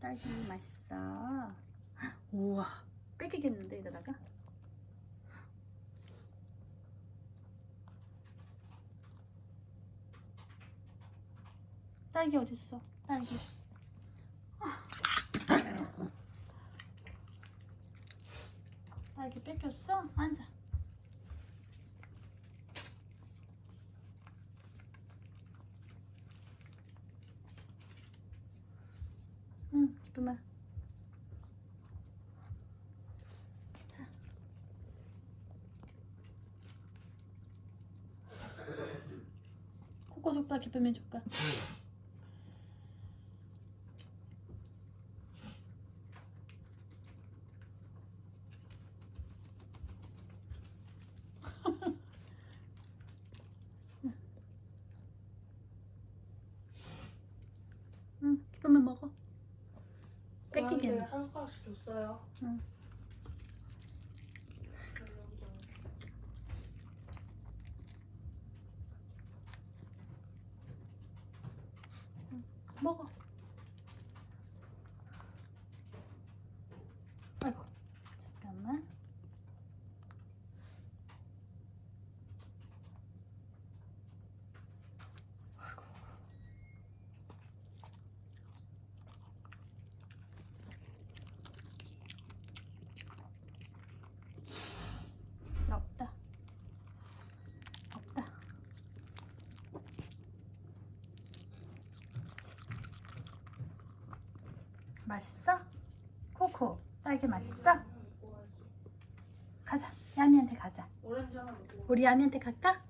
딸기 맛있어. 우와, 뺏기겠는데 이러다가. 딸기 어딨어? 딸기. 딸기 뺏겼어? 앉아. 응, 기쁨아. 자. 코코 줄까? 기쁨이 줄까? 응, 기쁨이 먹어. 뺏기겠네. 한 숟가락씩 줬어요. 응. 먹어. 아이고, 잠깐만. 자, 없다. 없다. 맛있어? 코코, 딸기 맛있어? 가자. 야미한테 가자. 오렌지 하나 먹고. 우리 야미한테 갈까?